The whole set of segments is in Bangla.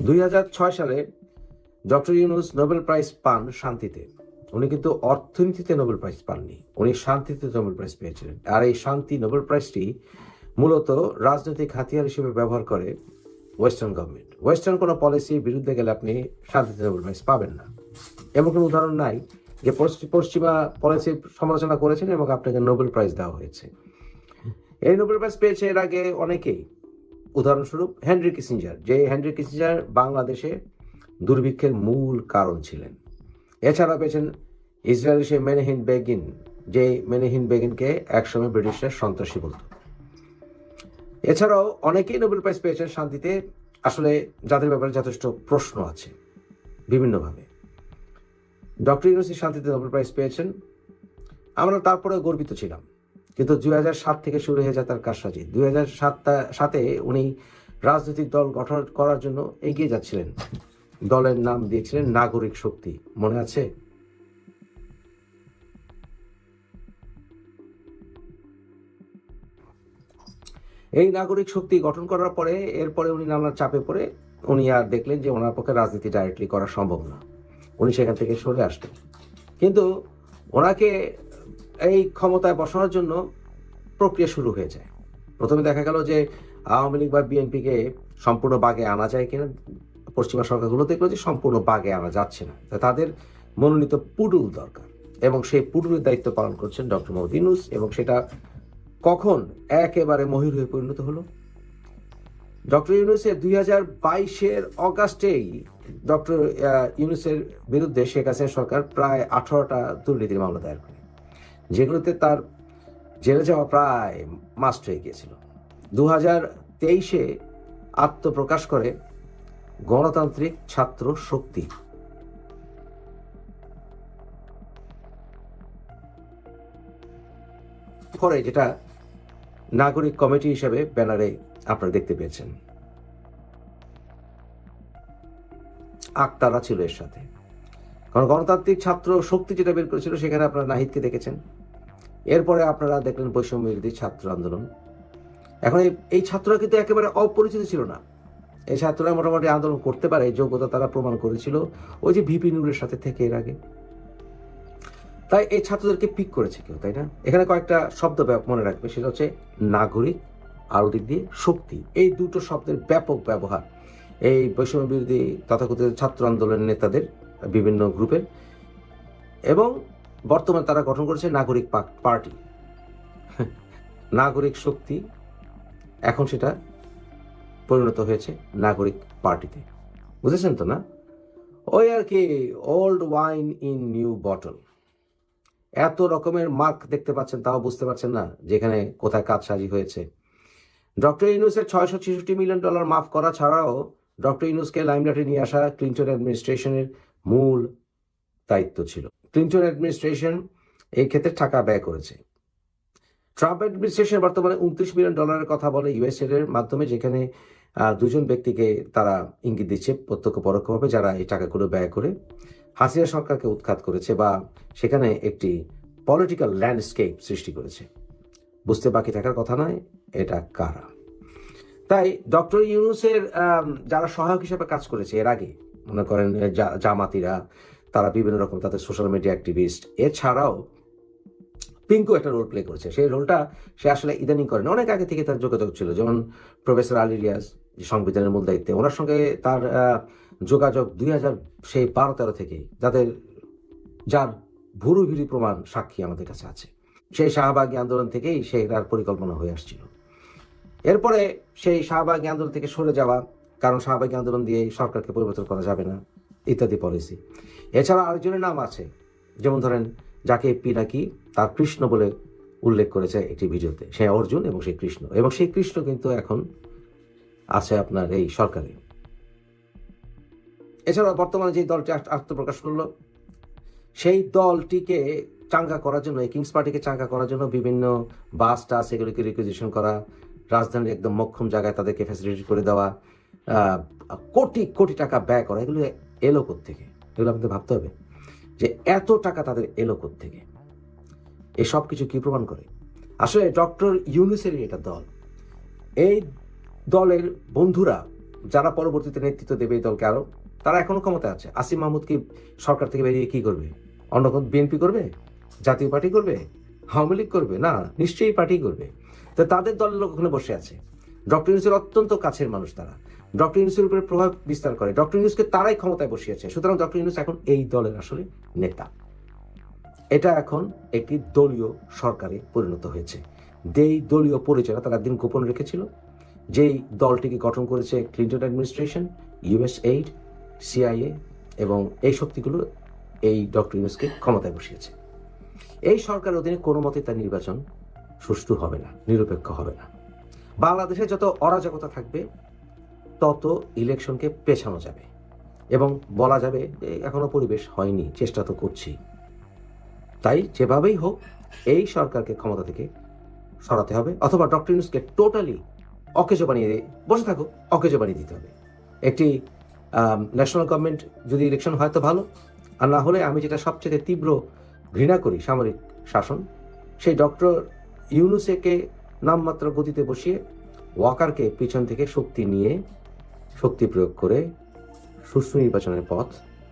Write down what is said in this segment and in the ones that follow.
2006 সালে ডক্টর ইউনূস নোবেল প্রাইজ পান শান্তিতে। উনি কিন্তু অর্থনীতিতে নোবেল প্রাইজ পাননি, উনি শান্তিতে নোবেল প্রাইজ পেয়েছিলেন। আর এই শান্তি নোবেল প্রাইজটি মূলত রাজনৈতিক হাতিয়ার হিসেবে ব্যবহার করে ওয়েস্টার্ন গভর্নমেন্ট। ওয়েস্টার্ন কোনো পলিসির বিরুদ্ধে গেলে আপনি শান্তিতে নোবেল প্রাইজ পাবেন না। এমন কোনো উদাহরণ নাই যে পশ্চিমা পলিসির সমালোচনা করেছেন এবং আপনাকে নোবেল প্রাইজ দেওয়া হয়েছে। এই নোবেল প্রাইজ পেয়েছে এর আগে অনেকেই। উদাহরণস্বরূপ হেনরি কিসিঞ্জার, যে হেনরি কিসিঞ্জার বাংলাদেশে দুর্ভিক্ষের মূল কারণ ছিলেন। এছাড়া পেয়েছেন ইসরায়েলের সেই মেনেহিন বেগিন, যে মেনেহিন বেগিনকে একসময় ব্রিটিশরা সন্ত্রাসী বলত। এছাড়াও অনেকেই নোবেল প্রাইজ পেয়েছেন শান্তিতে, আসলে যাদের ব্যাপারে যথেষ্ট প্রশ্ন আছে বিভিন্নভাবে। ডক্টর ইউনূস শান্তিতে নোবেল প্রাইজ পেয়েছেন, আমরা তারপরে গর্বিত ছিলাম। কিন্তু 2007 থেকে শুরু হয়ে যায় তার কারসাজি। 2007 উনি রাজনৈতিক দল গঠন করার জন্য এগিয়ে যাচ্ছিলেন। দলের নাম দিয়েছিলেন নাগরিক শক্তি, মনে আছে? এই নাগরিক শক্তি গঠন করার পরে এরপরে উনি নানান চাপে পড়ে উনি আর দেখলেন যে ওনার পক্ষে রাজনীতি ডাইরেক্টলি করা সম্ভব না, উনি সেখান থেকে সরে আসলেন। কিন্তু ওনাকে এই ক্ষমতায় বসানোর জন্য প্রক্রিয়া শুরু হয়ে যায়। প্রথমে দেখা গেল যে আওয়ামী লীগ বা বিএনপিকে সম্পূর্ণ বাগে আনা যায় কিনা। পশ্চিমা সরকারগুলো দেখলো যে সম্পূর্ণ বাগে আনা যাচ্ছে না, তাদের মনোনীত পুডুল দরকার, এবং সেই পুডুলের দায়িত্ব পালন করছেন ডক্টর মোহাম্মদ ইউনূস। এবং সেটা কখন একেবারে মহির হয়ে পরিণত হলো? ডক্টর ইউনূসের 2022 অগাস্টেই ডক্টর ইউনূসের বিরুদ্ধে শেখ হাসিনা সরকার প্রায় 18টা দুর্নীতির মামলা দায়ের করে, যেগুলোতে তার জেলে যাওয়া প্রায় মাস্ট হয়ে গিয়েছিল। 2023 আত্মপ্রকাশ করে গণতান্ত্রিক ছাত্র শক্তি। পরে যেটা নাগরিক কমিটি হিসেবে ব্যানারে আপনারা দেখতে পেয়েছেন, আক্তারা ছিল এর সাথে। কারণ গণতান্ত্রিক ছাত্র শক্তি যেটা বের করেছিল সেখানে আপনারা নাহিদকে দেখেছেন। এরপরে আপনারা দেখলেন বৈষম্য বিরোধী ছাত্র আন্দোলন। এখন এই ছাত্ররা কিন্তু একেবারে অপরিচিত ছিল না। এই ছাত্ররা মোটামুটি আন্দোলন করতে পারে যোগ্যতা তারা প্রমাণ করেছিল ওই যে ভিপি নুরের সাথে থেকে এর আগে। তাই এই ছাত্রদেরকে পিক করেছে কেউ, তাই না? এখানে কয়েকটা শব্দ মনে রাখবে, সেটা হচ্ছে নাগরিক আর দিক দিয়ে শক্তি। এই দুটো শব্দের ব্যাপক ব্যবহার এই বৈষম্য বিরোধী তথাকথিত ছাত্র আন্দোলনের নেতাদের বিভিন্ন গ্রুপের, এবং বর্তমানে তারা গঠন করেছে নাগরিক পার্টি, নাগরিক শক্তি। এখন সেটা পরিণত হয়েছে নাগরিক পার্টিতে। বুঝেছেন তো না? ওই আর কি, old wine in new bottle. এত রকমের মার্ক দেখতে পাচ্ছেন, তাও বুঝতে পারছেন না যেখানে কোথায় কাজসাজি হয়েছে। ডক্টর ইউনূসের $666 মিলিয়ন মাফ করা ছাড়াও ডক্টর ইউনূসকে লাইমলাইটে নিয়ে আসা ক্লিন্টন অ্যাডমিনিস্ট্রেশনের মূল দায়িত্ব ছিল। ক্লিন্টন অ্যাডমিনিস্ট্রেশন এই ক্ষেত্রে টাকা ব্যয় করেছে। ট্রাম্প অ্যাডমিনিস্ট্রেশন বর্তমানে $29 মিলিয়ন কথা বলে ইউএসএড এর মাধ্যমে, যেখানে দুজন ব্যক্তিকে তারা ইঙ্গিত দিচ্ছে প্রত্যক্ষ পরোক্ষভাবে, যারা এই টাকাগুলো ব্যয় করে হাসিনা সরকারকে উৎখাত করেছে বা সেখানে একটি পলিটিক্যাল ল্যান্ডস্কেপ সৃষ্টি করেছে। বুঝতে বাকি থাকার কথা নয় এটা কারা। তাই ডক্টর ইউনূসের যারা সহায়ক হিসেবে কাজ করেছে এর আগে, মনে করেন জামাতিরা, তারা বিভিন্ন রকম তাদের সোশ্যাল মিডিয়া অ্যাক্টিভিস্ট, এছাড়াও পিঙ্কু একটা রোল প্লে করেছে। সেই রোলটা সে আসলে ইদানিং করেন, অনেক আগে থেকে তার যোগাযোগ ছিল। যেমন প্রফেসর আলী রিয়াজ, যে সংবিধানের মূল দায়িত্বে, ওনার সঙ্গে তার যোগাযোগ 2012-13 থেকে, যার ভুরু ভিড়ি প্রমাণ সাক্ষী আমাদের কাছে আছে। সেই শাহবাগী আন্দোলন থেকেই তার পরিকল্পনা হয়ে আসছিল। এরপরে সেই শাহবাগী আন্দোলন থেকে সরে যাওয়া, কারণ শাহবাগী আন্দোলন দিয়ে সরকারকে পরিবর্তন করা যাবে না ইত্যাদি পলিসি। এছাড়া আরেকজনের নাম আছে, যেমন ধরেন যাকে পিনাকি তার কৃষ্ণ বলে উল্লেখ করেছে একটি ভিডিওতে, সে অর্জুন এবং সেই কৃষ্ণ, এবং সেই কৃষ্ণ কিন্তু এখন আছে আপনার এই সরকারে। এছাড়া বর্তমানে যে দলটি আত্মপ্রকাশ করলো, সেই দলটিকে চাঙ্গা করার জন্য, এই কিংস পার্টিকে চাঙ্গা করার জন্য বিভিন্ন বাস টাস এগুলিকে রিকুইজিশন করা, রাজধানীর একদম মক্ষম জায়গায় তাদেরকে ফ্যাসিলিটি করে দেওয়া, কোটি কোটি টাকা ব্যয় করা, এগুলো এলো কোত্থেকে? এগুলো আপনাদের ভাবতে হবে যে এত টাকা তাদের এলো কোত্থেকে। এই সব কিছু কি প্রমাণ করে? আসলে ডক্টর ইউনূসেরই এটা দল। এই দলের বন্ধুরা যারা পরবর্তীতে নেতৃত্ব দেবে এই দলকে আরো, তারা এখনো ক্ষমতায় আছে। আসিফ মাহমুদ কি সরকার থেকে বেরিয়ে কি করবে? অন্য কোন বিএনপি করবে? জাতীয় পার্টি করবে? আওয়ামী লীগ করবে? না, নিশ্চয়ই পার্টি করবে। তো তাদের দলের লোক ওখানে বসে আছে। ডক্টর ইউনূসের অত্যন্ত কাছের মানুষ তারা, ডক্টর ইউনূসের উপরে প্রভাব বিস্তার করে, ডক্টর ইউনূসকে তারাই ক্ষমতায় বসিয়েছে। সুতরাং ডক্টর ইউনূস এখন এই দলের আসলে নেতা। এটা এখন একটি দলীয় সরকারে পরিণত হয়েছে। যেই দলীয় পরিচয় তারা একদিন গোপন রেখেছিল, যেই দলটিকে গঠন করেছে ক্লিন্টন অ্যাডমিনিস্ট্রেশন, ইউএসএইড, সিআইএ এবং এই শক্তিগুলো এই ডক্টর ইউনূসকে ক্ষমতায় বসিয়েছে। এই সরকারের অধীনে কোনো মতে তার নির্বাচন সুষ্ঠু হবে না, নিরপেক্ষ হবে না। বাংলাদেশে যত অরাজকতা থাকবে তত ইলেকশনকে পেছানো যাবে এবং বলা যাবে এখনো পরিবেশ হয়নি, চেষ্টা তো করছি। তাই যেভাবেই হোক এই সরকারকে ক্ষমতা থেকে সরাতে হবে, অথবা ডক্টর ইউনূসকে টোটালি অকেজো বানিয়ে বসে থাকো, অকেজো বানিয়ে দিতে হবে। একটি ন্যাশনাল গভর্নমেন্ট যদি ইলেকশন হয় তো ভালো, আর না হলে আমি যেটা সবচেয়ে তীব্র ঘৃণা করি সামরিক শাসন, সেই ডক্টর ইউনূসকে নামমাত্র গতিতে বসিয়ে ওয়াকারকে পিছন থেকে শক্তি প্রয়োগ করে সুষ্ঠু নির্বাচনের পথ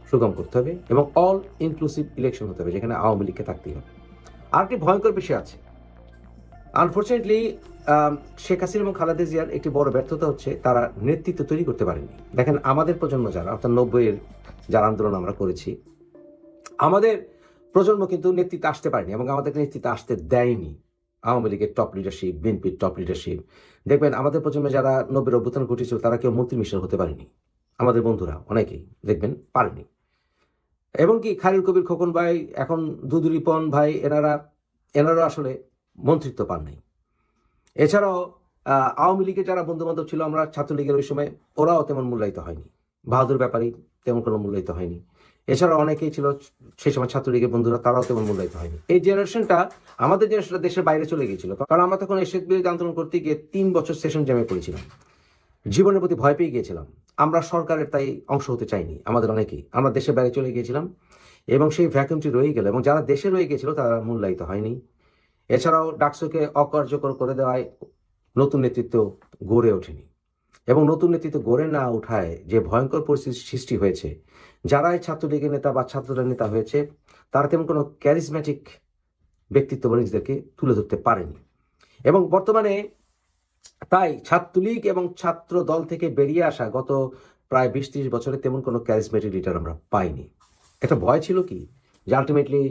সুগম করতে হবে এবং অল ইনক্লুসিভ ইলেকশন হতে হবে, যেখানে আওয়ামী লীগকে থাকতেই হবে। আর একটি ভয়ঙ্কর বিষয় আছে, আনফর্চুনেটলি শেখ হাসিনা এবং খালেদা জিয়ার একটি বড় ব্যর্থতা হচ্ছে তারা নেতৃত্ব তৈরি করতে পারেনি। দেখেন, আমাদের প্রজন্ম যারা, অর্থাৎ 90-এর যারা আন্দোলন আমরা করেছি, আমাদের প্রজন্ম কিন্তু নেতৃত্বে আসতে পারেনি এবং আমাদেরকে নেতৃত্বে আসতে দেয়নি আওয়ামী লীগের টপ লিডারশিপ, বিএনপির টপ লিডারশিপ। দেখবেন আমাদের প্রজন্মে যারা 90-এর অভ্যুত্থান ঘটেছিল তারা কেউ মন্ত্রী মিশন হতে পারেনি। আমাদের বন্ধুরা অনেকেই দেখবেন পারেনি। এবং কি খালিল কবির খোকন ভাই, এখন দুদু রিপন ভাই, এনারা আসলে মন্ত্রিত্ব পান নাই। এছাড়াও আওয়ামী লীগের যারা বন্ধু বান্ধব ছিল, আমরা ছাত্রলীগের ওই সময়, ওরাও তেমন মূল্যায়িত হয়নি। বাহাদুর ব্যাপারী তেমন কোনো মূল্যায়িত হয়নি। এছাড়া অনেকেই ছিল সেই সময় ছাত্রলীগের বন্ধুরা, তারাও তেমন মূল্যায়িত হয়নি। এই জেনারেশনটা, আমাদের জেনারেশনটা দেশের বাইরে চলে গিয়েছিল, কারণ আমরা তখন এরশাদ বিরোধী আন্দোলন করতে গিয়ে 3 বছর সেশন জ্যামে পড়েছিলাম, জীবনের প্রতি ভয় পেয়ে গিয়েছিলাম। আমরা সরকারের তাই অংশ হতে চাইনি, আমাদের অনেকেই, আমরা দেশের বাইরে চলে গিয়েছিলাম এবং সেই ভ্যাকুমটি রয়ে গেল এবং যারা দেশে রয়ে গিয়েছিল তারা মূল্যায়িত হয়নি। এছাড়াও ডাকসুকে অকার্যকর করে দেওয়ায় নতুন নেতৃত্ব গড়ে ওঠেনি এবং নতুন নেতৃত্ব গড়ে না ওঠায় যে ভয়ঙ্কর পরিস্থিতির সৃষ্টি হয়েছে, যারাই ছাত্রলীগের নেতা বা ছাত্রদের নেতা হয়েছে তারা তেমন কোনো ক্যারিজম্যাটিক ব্যক্তিত্ব বলে নিজেদেরকে তুলে ধরতে পারেনি। এবং বর্তমানে তাই ছাত্রলীগ এবং ছাত্র দল থেকে বেরিয়ে আসা গত প্রায় 20-30 বছরে তেমন কোনো ক্যারিজম্যাটিক লিডার আমরা পাইনি। একটা ভয় ছিল কি, যে আলটিমেটলি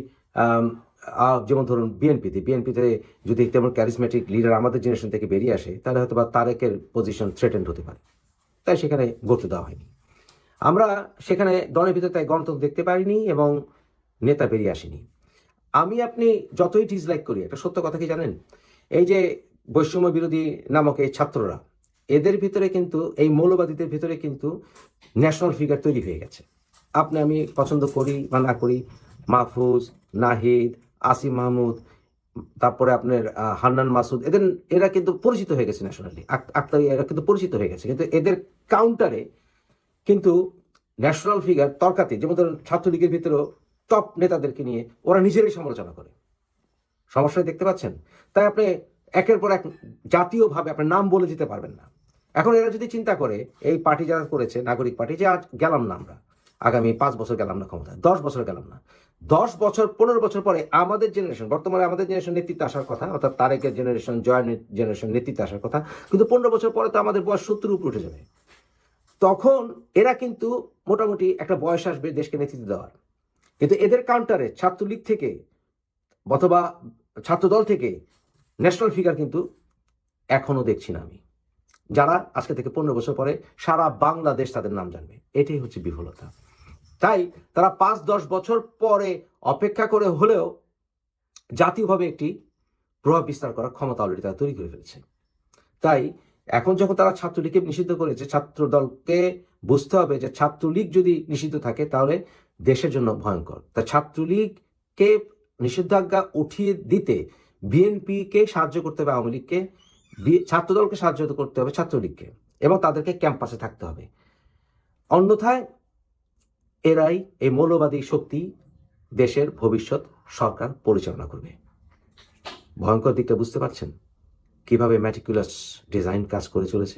যেমন ধরুন বিএনপিতে যদি তেমন ক্যারিজম্যাটিক লিডার আমাদের জেনারেশন থেকে বেরিয়ে আসে তাহলে হয়তো বা তারেকের পজিশন থ্রেটেন্ড হতে পারে, তাই সেখানে গড়তে দেওয়া হয়নি। আমরা সেখানে দলের ভিতরে তাই গণতন্ত্র দেখতে পারিনি এবং নেতা বেরিয়ে আসেনি। আমি আপনি যতই ডিসলাইক করি, একটা সত্য কথা কি জানেন, এই যে বৈষম্য বিরোধী নামক এই ছাত্ররা, এদের ভিতরে কিন্তু, এই মৌলবাদীদের ভিতরে কিন্তু ন্যাশনাল ফিগার তৈরি হয়ে গেছে। আপনি আমি পছন্দ করি বা না করি, মাহফুজ, নাহিদ, আসিফ মাহমুদ, তারপরে আপনার হান্নান মাসুদ, এরা কিন্তু পরিচিত হয়ে গেছে ন্যাশনালি, আক্তারি, এরা কিন্তু পরিচিত হয়ে গেছে। কিন্তু এদের কাউন্টারে কিন্তু ন্যাশনাল ফিগার তর্কাতে, যেমন ধরুন ছাত্রলীগের ভিতরেও টপ নেতাদেরকে নিয়ে ওরা নিজেরাই সমালোচনা করে। সমস্যা দেখতে পাচ্ছেন? তাই আপনি একের পর এক জাতীয়ভাবে আপনার নাম বলে দিতে পারবেন না। এখন এরা যদি চিন্তা করে, এই পার্টি যারা করেছে, নাগরিক পার্টি, যে আজ গেলাম না আমরা, আগামী 5 বছর গেলাম না ক্ষমতায়, 10 বছর গেলাম না, 10 বছর 15 বছর পরে আমাদের জেনারেশন, বর্তমানে আমাদের জেনারেশন নেতৃত্বে আসার কথা, অর্থাৎ তারেকের জেনারেশন, জয়ের জেনারেশন নেতৃত্বে আসার কথা, কিন্তু 15 বছর পরে তো আমাদের বয়স 70 উপরে উঠে যাবে। তখন এরা কিন্তু মোটামুটি একটা বয়স আসবে দেশকে নেতৃত্ব দেওয়ার। কিন্তু এদের কাউন্টারে ছাত্রলীগ থেকে অথবা ছাত্রদল থেকে ন্যাশনাল ফিগার কিন্তু এখনো দেখছি না আমি, যারা আজকে থেকে 15 বছর পরে সারা বাংলাদেশ তাদের নাম জানবে। এটাই হচ্ছে বিফলতা। তাই তারা 5-10 বছর পরে অপেক্ষা করে হলেও জাতীয়ভাবে একটি প্রভাব বিস্তার করার ক্ষমতা অলরেডি তারা তৈরি করে ফেলেছে। তাই এখন যখন তারা ছাত্রলীগকে নিষিদ্ধ করেছে, ছাত্র দলকে বুঝতে হবে যে ছাত্রলীগ যদি নিষিদ্ধ থাকে তাহলে দেশের জন্য ভয়ঙ্কর। তা ছাত্রলীগকে নিষিদ্ধাজ্ঞা উঠিয়ে দিতে বিএনপিকে সাহায্য করতে হবে, আওয়ামী লীগকে, ছাত্রদলকে সাহায্য করতে হবে ছাত্রলীগকে, এবং তাদেরকে ক্যাম্পাসে থাকতে হবে। অন্যথায় এরাই, এই মৌলবাদী শক্তি, দেশের ভবিষ্যৎ সরকার পরিচালনা করবে। ভয়ঙ্কর দিকটা বুঝতে পারছেন কিভাবে ম্যাটিকুলাস ডিজাইন কাজ করে চলেছে?